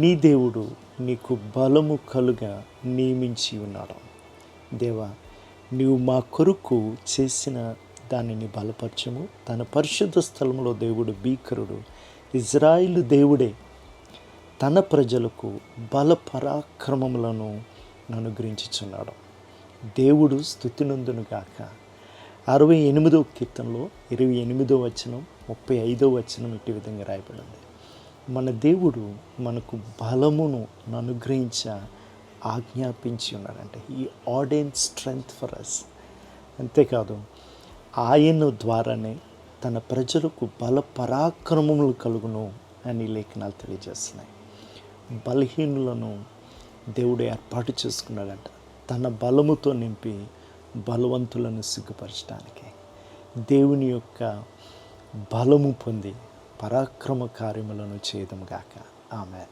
నీ దేవుడు నీకు బలము కలుగా నియమించి ఉన్నాడు. దేవా, నీవు మా కొరకు చేసిన దానిని బలపరచము. తన పరిశుద్ధ స్థలంలో దేవుడు భీకరుడు, ఇజ్రాయిలు దేవుడే తన ప్రజలకు బల పరాక్రమములను అనుగ్రహించుచున్నాడు. దేవుడు స్తుతినందును గాక. 68వ కీర్తనలో 28వ వచనం 35వ వచనం ఇట్టి విధంగా రాయబడింది. మన దేవుడు మనకు బలమును అనుగ్రహించ ఆజ్ఞాపించి ఉన్నాడంటే ఈ ఆర్డైన్ స్ట్రెంగ్త్ ఫర్ అస్. అంతేకాదు ఆయన ద్వారానే తన ప్రజలకు బల పరాక్రమములు కలుగును అని లేఖనాలు తెలియజేస్తున్నాయి. బలహీనులను దేవుడు ఏర్పాటు చేసుకున్నాడంట తన బలముతో నింపి బలవంతులను సిగ్గుపరచడానికి. దేవుని యొక్క బలము పొంది పరాక్రమ కార్యములను చేయదము గాక. ఆమేన్.